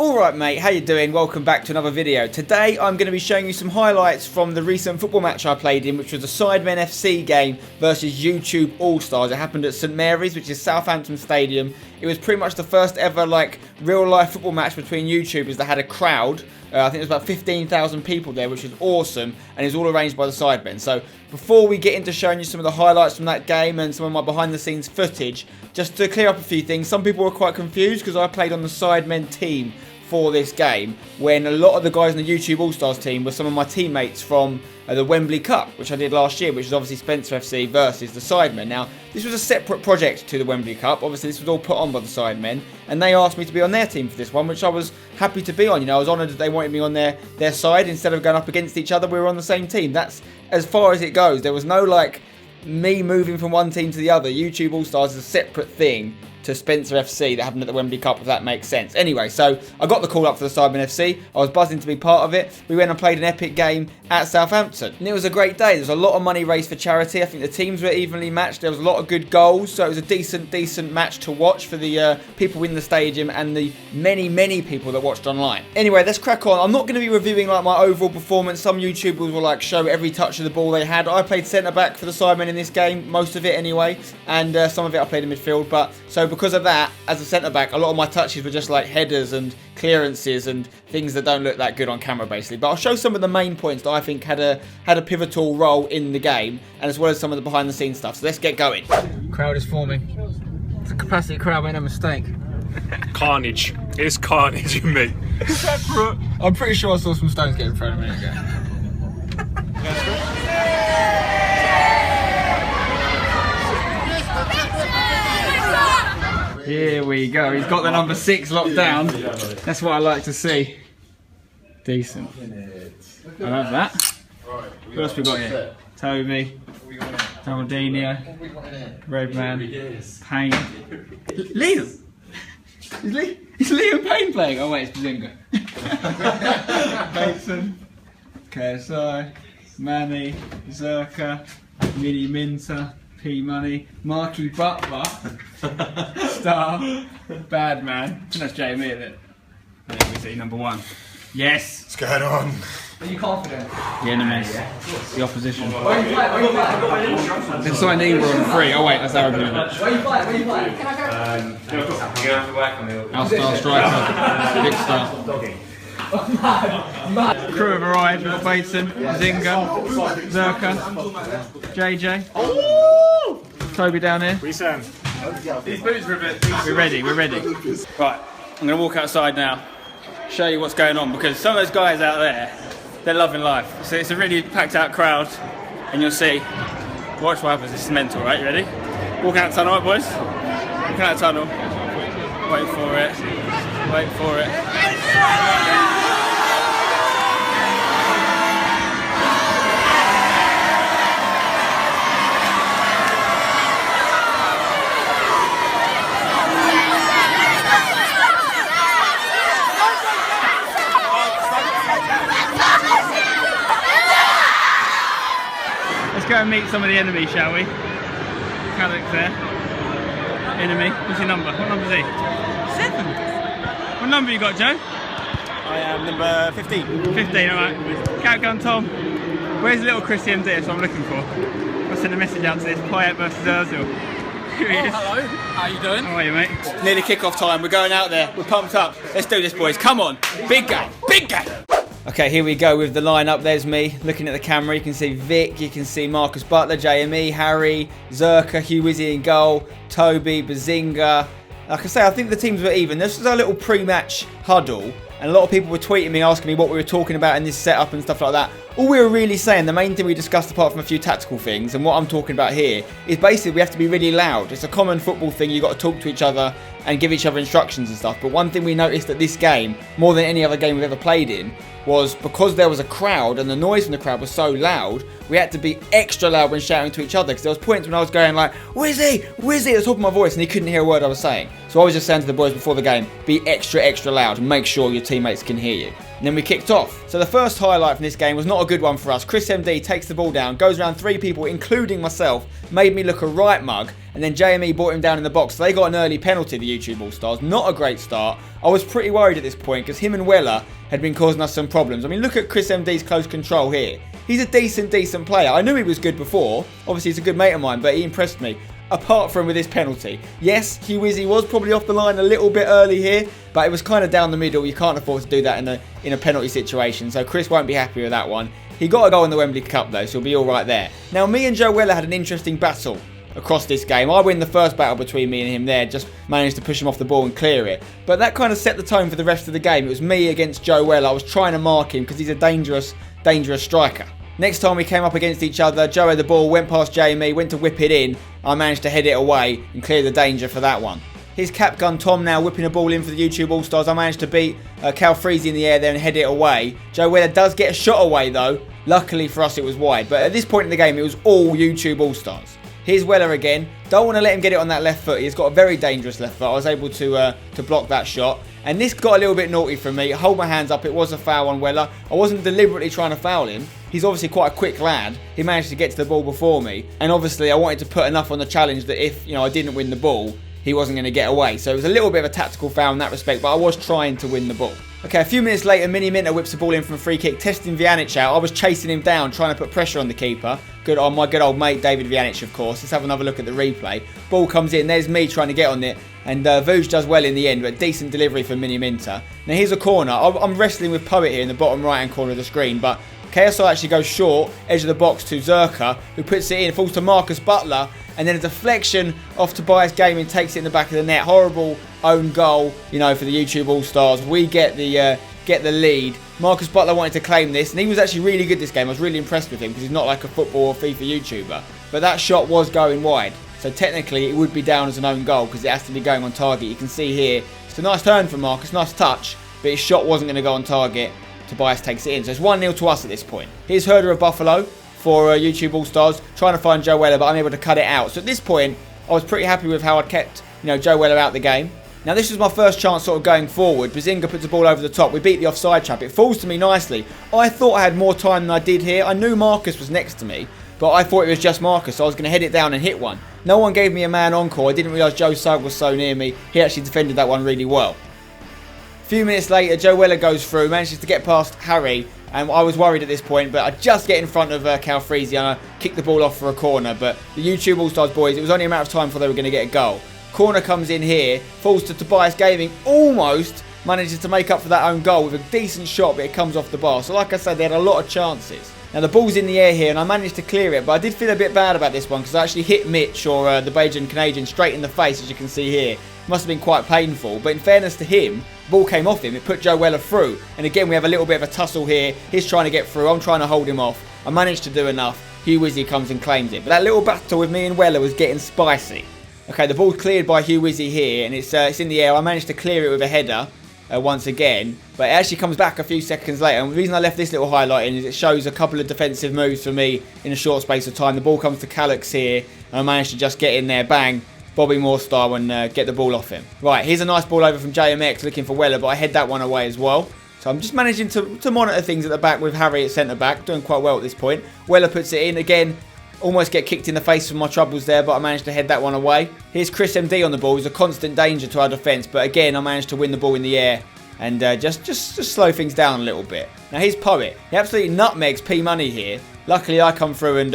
Alright mate, how you doing? Welcome back to another video. Today I'm going to be showing you some highlights from the recent football match I played in, which was the Sidemen FC game versus YouTube Allstars. It happened at St Mary's, which is Southampton Stadium. It was pretty much the first ever real life football match between YouTubers that had a crowd. I think there was about 15,000 people there, which was awesome, and it was all arranged by the Sidemen. So before we get into showing you some of the highlights from that game and some of my behind the scenes footage, just to clear up a few things, some people were quite confused because I played on the Sidemen team for this game, when a lot of the guys in the YouTube All-Stars team were some of my teammates from the Wembley Cup, which I did last year, which is obviously Spencer FC versus the Sidemen. Now, this was a separate project to the Wembley Cup. Obviously, this was all put on by the Sidemen, and they asked me to be on their team for this one, which I was happy to be on. You know, I was honoured that they wanted me on their side instead of going up against each other. We were on the same team. That's as far as it goes. There was no, me moving from one team to the other. YouTube All-Stars is a separate thing to Spencer FC that happened at the Wembley Cup, if that makes sense. Anyway, so I got the call up for the Sidemen FC. I was buzzing to be part of it. We went and played an epic game at Southampton, and it was a great day. There was a lot of money raised for charity. I think the teams were evenly matched. There was a lot of good goals, so it was a decent match to watch for the people in the stadium and the many people that watched online. Anyway, let's crack on. I'm not going to be reviewing my overall performance. Some YouTubers will show every touch of the ball they had. I played centre back for the Sidemen in this game, most of it anyway, and some of it I played in midfield. But so because of that, as a centre back, a lot of my touches were just headers and clearances and things that don't look that good on camera, basically. But I'll show some of the main points that I think had a pivotal role in the game, and as well as some of the behind the scenes stuff. So let's get going. Crowd is forming. It's a capacity crowd, made no mistake. Carnage. It's carnage in me. Separate. I'm pretty sure I saw some stones getting thrown a minute ago. Here we go. He's got the number 6 locked down. That's what I like to see. Decent. I love that. What else we got here? Toby, Ronaldinho, Redman, Payne. Liam! Is Liam Payne playing? Oh wait, it's Bazinga. Mason, KSI, Manny, Zerka, Mini Minter, P-Money, Marky Butler, Star, Bad Man. I think that's Jamie, isn't it? There we see number 1. Yes! What's going on? Are you confident? The enemies, the opposition. Where you play? Where you play? They're signing we're on 3. Oh wait, that's Arab. Where you play? Where you play? Can I go? Allstars striker, big star. Crew have arrived with Bateson, Zinga, Zerka, JJ, Toby down here. We sound. These boots are a bit. We're ready. Right, I'm going to walk outside now, show you what's going on, because some of those guys out there, they're loving life. So it's a really packed out crowd, and you'll see. Watch what happens. This is mental, right? You ready? Walk out the tunnel, right, boys? Walk out the tunnel. Wait for it. Wait for it. Let's go and meet some of the enemy, shall we? Calic's there. Enemy. What's your number? What number is he? 7. What number you got, Joe? I am number 15. 15, alright. Catgun Tom. Where's little Chris MD? That's what I'm looking for. I'll send a message out to this Payet versus Ozil. Here he is. Hello. How you doing? How are you, mate? Nearly kick-off time. We're going out there. We're pumped up. Let's do this, boys. Come on. Big game. Big game. Okay, here we go with the lineup. There's me looking at the camera. You can see Vic, you can see Marcus Butler, JME, Harry, Zerka, Hugh Wizzy in goal, Toby, Bazinga. Like I say, I think the teams were even. This was our little pre-match huddle, and a lot of people were tweeting me, asking me what we were talking about in this setup and stuff like that. All we were really saying, the main thing we discussed apart from a few tactical things, and what I'm talking about here, is basically we have to be really loud. It's a common football thing. You've got to talk to each other and give each other instructions and stuff. But one thing we noticed at this game, more than any other game we've ever played in, was because there was a crowd and the noise from the crowd was so loud, we had to be extra loud when shouting to each other, because there was points when I was going Wizzy, Wizzy at the top of my voice, and he couldn't hear a word I was saying. So I was just saying to the boys before the game, be extra loud and make sure your teammates can hear you. And then we kicked off. So the first highlight from this game was not a good one for us. Chris MD takes the ball down, goes around 3 people, including myself, made me look a right mug, and then JME brought him down in the box. So they got an early penalty, the YouTube All-Stars. Not a great start. I was pretty worried at this point because him and Weller had been causing us some problems. I mean, look at Chris MD's close control here. He's a decent player. I knew he was good before. Obviously, he's a good mate of mine, but he impressed me. Apart from with this penalty. Yes, Hugh Wizzy was probably off the line a little bit early here, but it was kind of down the middle. You can't afford to do that in a penalty situation, so Chris won't be happy with that one. He got a goal in the Wembley Cup though, so he'll be all right there. Now, me and Joe Weller had an interesting battle across this game. I win the first battle between me and him there, just managed to push him off the ball and clear it. But that kind of set the tone for the rest of the game. It was me against Joe Weller. I was trying to mark him because he's a dangerous striker. Next time we came up against each other, Joe had the ball, went past Jamie, went to whip it in. I managed to head it away and clear the danger for that one. Here's Cap Gun Tom now whipping a ball in for the YouTube All-Stars. I managed to beat Cal Freezy in the air there and head it away. Joe Weller does get a shot away though. Luckily for us it was wide. But at this point in the game it was all YouTube All-Stars. Here's Weller again. Don't want to let him get it on that left foot. He's got a very dangerous left foot. I was able to block that shot. And this got a little bit naughty from me. Hold my hands up. It was a foul on Weller. I wasn't deliberately trying to foul him. He's obviously quite a quick lad. He managed to get to the ball before me. And obviously I wanted to put enough on the challenge that if I didn't win the ball, he wasn't going to get away. So it was a little bit of a tactical foul in that respect, but I was trying to win the ball. Okay, a few minutes later, Mini Minter whips the ball in from a free kick, testing Vjanic out. I was chasing him down, trying to put pressure on the keeper. Good on my good old mate, David Vjanic, of course. Let's have another look at the replay. Ball comes in, there's me trying to get on it, and Vuj does well in the end, but decent delivery from Mini Minter. Now here's a corner. I'm wrestling with Poet here in the bottom right-hand corner of the screen, but KSI actually goes short, edge of the box to Zerka, who puts it in, falls to Marcus Butler, and then a deflection off Tobias Gaming takes it in the back of the net. Horrible own goal, for the YouTube All-Stars. We get the lead. Marcus Butler wanted to claim this, and he was actually really good this game. I was really impressed with him because he's not like a football or FIFA YouTuber. But that shot was going wide, so technically it would be down as an own goal because it has to be going on target. You can see here, it's a nice turn from Marcus, nice touch, but his shot wasn't going to go on target. Tobias takes it in, so it's 1-0 to us at this point. Here's Herder of Buffalo for YouTube All-Stars, trying to find Joe Weller, but I'm able to cut it out. So at this point, I was pretty happy with how I'd kept Joe Weller out the game. Now this was my first chance sort of going forward. Bazinga puts the ball over the top. We beat the offside trap. It falls to me nicely. I thought I had more time than I did here. I knew Marcus was next to me, but I thought it was just Marcus, so I was going to head it down and hit one. No one gave me a man encore. I didn't realise Joe Sugg was so near me. He actually defended that one really well. A few minutes later, Joe Weller goes through, manages to get past Harry, and I was worried at this point, but I just get in front of Cal Freezy and I kick the ball off for a corner. But the YouTube All-Stars boys, it was only a matter of time before they were going to get a goal. Corner comes in here, falls to Tobias Gaming, almost manages to make up for that own goal with a decent shot, but it comes off the bar. So like I said, they had a lot of chances. Now the ball's in the air here and I managed to clear it, but I did feel a bit bad about this one because I actually hit Mitch, or the Bajan Canadian, straight in the face, as you can see here. Must have been quite painful, but in fairness to him, the ball came off him. It put Joe Weller through, and again we have a little bit of a tussle here. He's trying to get through, I'm trying to hold him off. I managed to do enough. Hugh Wizzy comes and claims it, but that little battle with me and Weller was getting spicy. Okay, the ball's cleared by Hugh Wizzy here, and it's in the air. I managed to clear it with a header once again, but it actually comes back a few seconds later. And the reason I left this little highlight in is it shows a couple of defensive moves for me in a short space of time. The ball comes to Calix here, and I managed to just get in there, bang, Bobby Moore style, and get the ball off him. Right, here's a nice ball over from JMX looking for Weller, but I head that one away as well. So I'm just managing to monitor things at the back with Harry at centre-back, doing quite well at this point. Weller puts it in again. Almost get kicked in the face for my troubles there, but I managed to head that one away. Here's Chris MD on the ball. He's a constant danger to our defence, but again, I managed to win the ball in the air and just slow things down a little bit. Now here's Poet. He absolutely nutmegs P Money here. Luckily, I come through and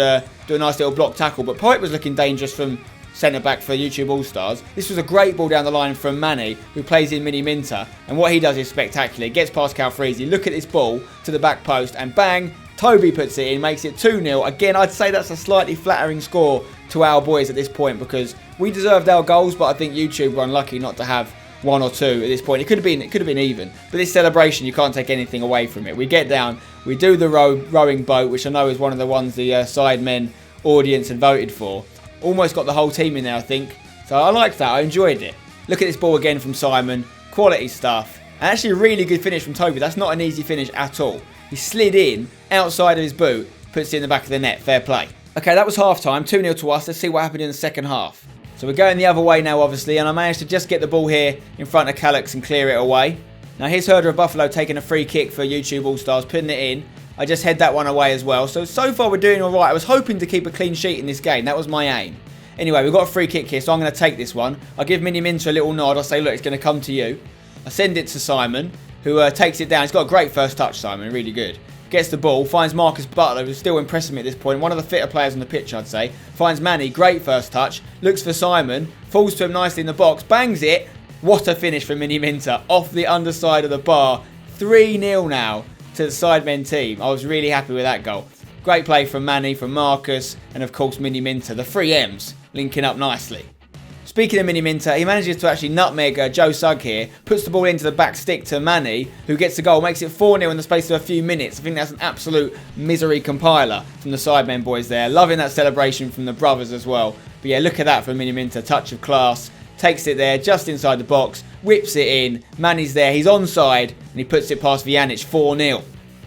do a nice little block tackle, but Poet was looking dangerous from centre-back for YouTube All-Stars. This was a great ball down the line from Manny, who plays in Mini Minter, and what he does is spectacular. He gets past Cal Freezy. Look at this ball to the back post, and bang, Toby puts it in, makes it 2-0. Again, I'd say that's a slightly flattering score to our boys at this point because we deserved our goals, but I think YouTube were unlucky not to have one or two at this point. It could have been even. But this celebration, you can't take anything away from it. We get down, we do the rowing boat, which I know is one of the ones the Sidemen audience had voted for. Almost got the whole team in there, I think. So I liked that. I enjoyed it. Look at this ball again from Simon. Quality stuff. And actually a really good finish from Toby. That's not an easy finish at all. He slid in outside of his boot, puts it in the back of the net. Fair play. Okay, that was half-time. 2-0 to us. Let's see what happened in the second half. So we're going the other way now, obviously, and I managed to just get the ball here in front of Calix and clear it away. Now here's Herder of Buffalo taking a free kick for YouTube All-Stars, putting it in. I just head that one away as well. So far we're doing alright. I was hoping to keep a clean sheet in this game. That was my aim. Anyway, we've got a free kick here, so I'm going to take this one. I give Mini Minter a little nod. I say, look, it's going to come to you. I send it to Simon, who takes it down. He's got a great first touch, Simon, really good. Gets the ball, finds Marcus Butler, who's still impressing me at this point. One of the fitter players on the pitch, I'd say. Finds Manny, great first touch. Looks for Simon, falls to him nicely in the box, bangs it. What a finish from Mini Minter, off the underside of the bar. 3-0 now to the Sidemen team. I was really happy with that goal. Great play from Manny, from Marcus, and of course Mini Minter. The 3 M's linking up nicely. Speaking of Mini Minter, he manages to actually nutmeg Joe Sugg here, puts the ball into the back stick to Manny, who gets the goal, makes it 4-0 in the space of a few minutes. I think that's an absolute misery compiler from the Sidemen boys there. Loving that celebration from the brothers as well. But yeah, look at that from Mini Minter, touch of class. Takes it there, just inside the box, whips it in. Manny's there, he's onside, and he puts it past Vjanic, 4-0.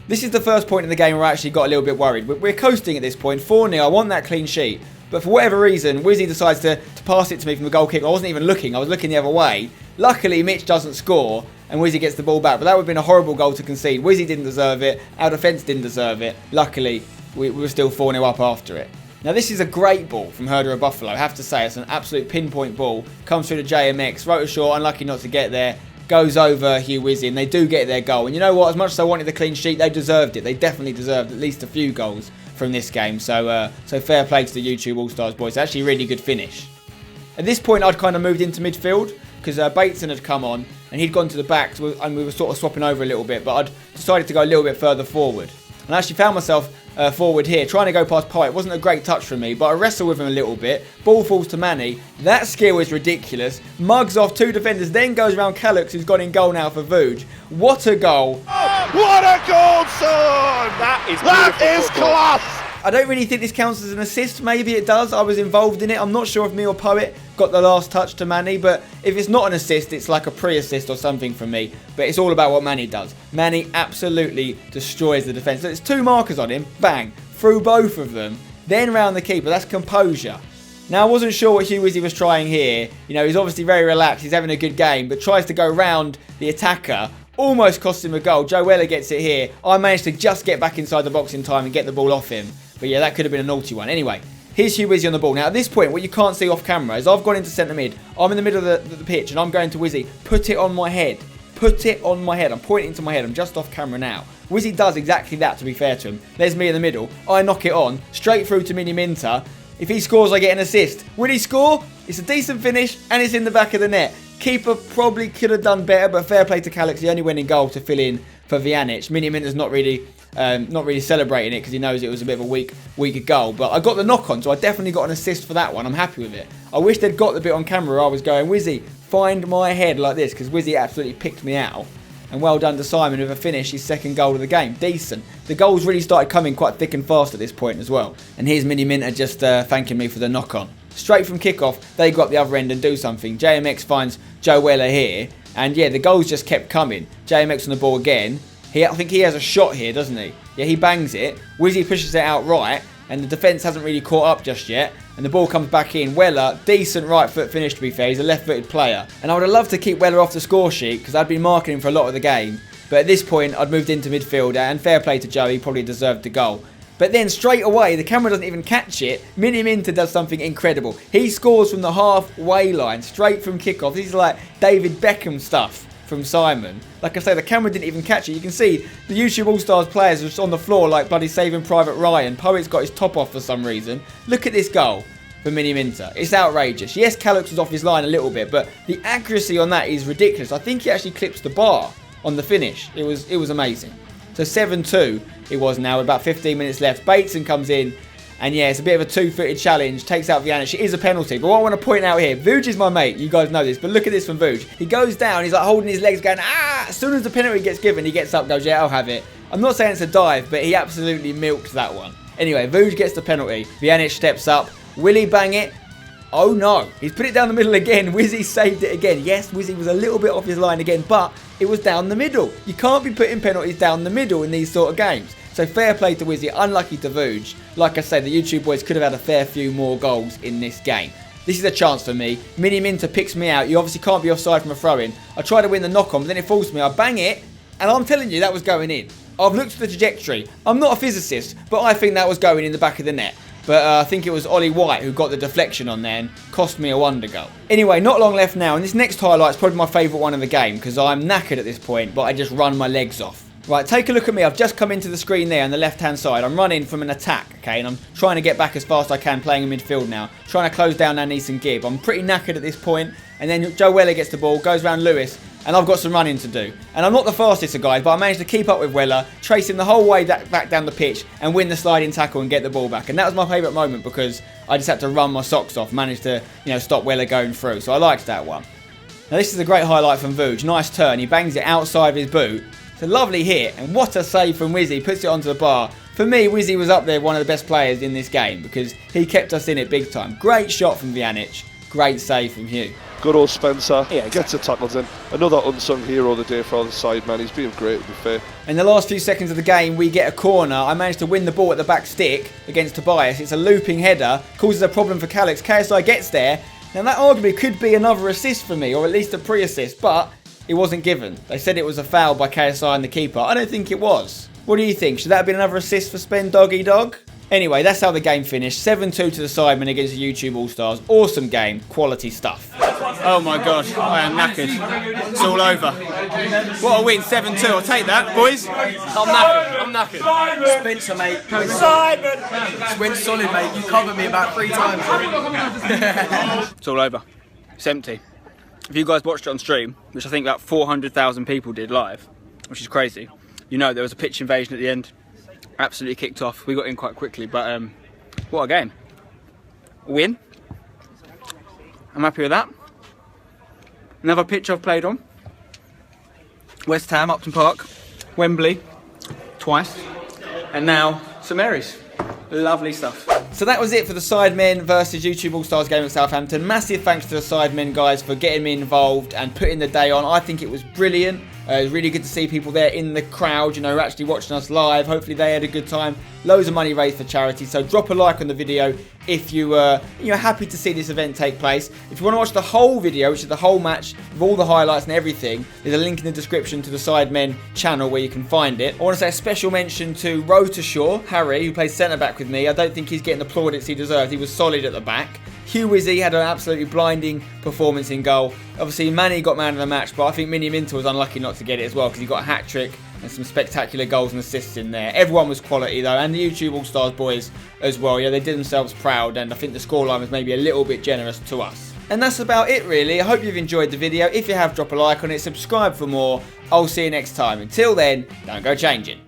This is the first point in the game where I actually got a little bit worried. We're coasting at this point, 4-0, I want that clean sheet. But for whatever reason, Wizzy decides to pass it to me from the goal kick. I wasn't even looking, I was looking the other way. Luckily, Mitch doesn't score, and Wizzy gets the ball back. But that would have been a horrible goal to concede. Wizzy didn't deserve it, our defence didn't deserve it. Luckily, we were still 4-0 up after it. Now this is a great ball from Herder of Buffalo, I have to say. It's an absolute pinpoint ball. Comes through the JMX, Rotor short, unlucky not to get there. Goes over Hugh Wizzy, and they do get their goal. And you know what, as much as I wanted the clean sheet, they deserved it. They definitely deserved at least a few goals from this game. So fair play to the YouTube All-Stars boys. Actually a really good finish. At this point I'd kind of moved into midfield, because Bateson had come on, and he'd gone to the back, and we were sort of swapping over a little bit, but I'd decided to go a little bit further forward. And I actually found myself forward here, trying to go past Poet. It wasn't a great touch from me, but I wrestle with him a little bit. Ball falls to Manny. That skill is ridiculous. Mugs off 2 defenders, then goes around Callux, who's got in goal now for Vuj. What a goal. Oh, what a goal, son! That is class! I don't really think this counts as an assist. Maybe it does. I was involved in it. I'm not sure if me or Poet got the last touch to Manny, but if it's not an assist, it's like a pre-assist or something from me. But it's all about what Manny does. Manny absolutely destroys the defence. So it's 2 markers on him. Bang. Through both of them. Then round the keeper. That's composure. Now, I wasn't sure what Hugh Wizzy was trying here. You know, he's obviously very relaxed. He's having a good game, but tries to go round the attacker. Almost cost him a goal. Joe Weller gets it here. I managed to just get back inside the box in time and get the ball off him. But yeah, that could have been a naughty one. Anyway, here's Hugh Wizzy on the ball. Now, at this point, what you can't see off camera is I've gone into centre mid. I'm in the middle of the pitch, and I'm going to Wizzy. Put it on my head. Put it on my head. I'm pointing to my head. I'm just off camera now. Wizzy does exactly that, to be fair to him. There's me in the middle. I knock it on. Straight through to Mini Minter. If he scores, I get an assist. Will he score? It's a decent finish, and it's in the back of the net. Keeper probably could have done better, but fair play to Callux. He only went in goal to fill in for Vjanic. Mini Minter's not really celebrating it because he knows it was a bit of a weaker goal. But I got the knock on, so I definitely got an assist for that one. I'm happy with it. I wish they'd got the bit on camera where I was going, Wizzy, find my head like this, because Wizzy absolutely picked me out. And well done to Simon with a finish, his 2nd goal of the game. Decent. The goals really started coming quite thick and fast at this point as well. And here's Mini Minter just thanking me for the knock on. Straight from kickoff, they go up the other end and do something. JMX finds Joe Weller here. And yeah, the goals just kept coming. JMX on the ball again. I think he has a shot here, doesn't he? Yeah, he bangs it. Wizzy pushes it out right. And the defence hasn't really caught up just yet. And the ball comes back in. Weller, decent right foot finish to be fair. He's a left footed player. And I would have loved to keep Weller off the score sheet because I'd been marking him for a lot of the game. But at this point, I'd moved into midfield. And fair play to Joe, he probably deserved the goal. But then straight away, the camera doesn't even catch it. Mini Minter does something incredible. He scores from the halfway line, straight from kickoff. This is like David Beckham stuff from Simon. Like I say, the camera didn't even catch it. You can see the YouTube All-Stars players are just on the floor like bloody Saving Private Ryan. Poet's got his top off for some reason. Look at this goal for Mini Minter. It's outrageous. Yes, Callux was off his line a little bit, but the accuracy on that is ridiculous. I think he actually clips the bar on the finish. It was amazing. So 7-2 it was now, with about 15 minutes left. Bateson comes in, and yeah, it's a bit of a 2-footed challenge. Takes out Vjanic. It is a penalty, but what I want to point out here, Vuj is my mate. You guys know this, but look at this from Vuj. He goes down, he's like holding his legs going, ah! As soon as the penalty gets given, he gets up, goes, yeah, I'll have it. I'm not saying it's a dive, but he absolutely milked that one. Anyway, Vuj gets the penalty. Vjanic steps up. Will he bang it? Oh no, he's put it down the middle again. Wizzy saved it again. Yes, Wizzy was a little bit off his line again, but it was down the middle. You can't be putting penalties down the middle in these sort of games. So fair play to Wizzy, unlucky to Vuj. Like I say, the YouTube boys could have had a fair few more goals in this game. This is a chance for me. Mini Minter picks me out. You obviously can't be offside from a throw-in. I try to win the knock-on, but then it falls to me. I bang it, and I'm telling you, that was going in. I've looked at the trajectory. I'm not a physicist, but I think that was going in the back of the net. But I think it was Ollie White who got the deflection on there and cost me a wonder goal. Anyway, not long left now, and this next highlight is probably my favourite one of the game because I'm knackered at this point, but I just run my legs off. Right, take a look at me. I've just come into the screen there on the left-hand side. I'm running from an attack, okay, and I'm trying to get back as fast as I can, playing in midfield now, trying to close down Anis and Gibb. I'm pretty knackered at this point, and then Joe Weller gets the ball, goes round Lewis, and I've got some running to do. And I'm not the fastest of guys, but I managed to keep up with Weller, trace him the whole way back down the pitch, and win the sliding tackle and get the ball back. And that was my favourite moment because I just had to run my socks off, managed to, stop Weller going through. So I liked that one. Now this is a great highlight from Vuj. Nice turn. He bangs it outside of his boot. It's a lovely hit, and what a save from Wizzy. Puts it onto the bar. For me, Wizzy was up there one of the best players in this game because he kept us in it big time. Great shot from Vjanic. Great save from Hugh. Good old Spencer. Yeah, exactly. Gets the tackles in. Another unsung hero of the day for the Sidemen. He's been great, to be fair. In the last few seconds of the game, we get a corner. I managed to win the ball at the back stick against Tobias. It's a looping header. Causes a problem for Calix. KSI gets there. Now that arguably could be another assist for me, or at least a pre-assist, but it wasn't given. They said it was a foul by KSI and the keeper. I don't think it was. What do you think? Should that have been another assist for Spen Doggy Dog? Anyway, that's how the game finished. 7-2 to the Sidemen against the YouTube All-Stars. Awesome game. Quality stuff. Oh my god, I am knackered. It's all over. What a win, 7-2. I'll take that, boys. I'm knackered. Spencer, mate. Simon! Went solid, mate. You covered me about 3 times. It's all over. It's empty. If you guys watched it on stream, which I think about 400,000 people did live, which is crazy, you know there was a pitch invasion at the end. Absolutely kicked off. We got in quite quickly, but what a game. Win. I'm happy with that. Another pitch I've played on. West Ham, Upton Park, Wembley, twice, and now St Mary's. Lovely stuff. So that was it for the Sidemen versus YouTube All-Stars game at Southampton. Massive thanks to the Sidemen guys for getting me involved and putting the day on. I think it was brilliant. It was really good to see people there in the crowd, actually watching us live. Hopefully they had a good time. Loads of money raised for charity. So drop a like on the video if you were happy to see this event take place. If you want to watch the whole video, which is the whole match with all the highlights and everything, there's a link in the description to the Sidemen channel where you can find it. I want to say a special mention to Rotershaw, Harry, who plays centre-back with me. I don't think he's getting the plaudits he deserved. He was solid at the back. Hugh Wizzy had an absolutely blinding performance in goal. Obviously, Manny got man of the match, but I think Mini Minter was unlucky not to get it as well because he got a hat-trick and some spectacular goals and assists in there. Everyone was quality, though, and the YouTube All-Stars boys as well. Yeah, they did themselves proud, and I think the scoreline was maybe a little bit generous to us. And that's about it, really. I hope you've enjoyed the video. If you have, drop a like on it, subscribe for more. I'll see you next time. Until then, don't go changing.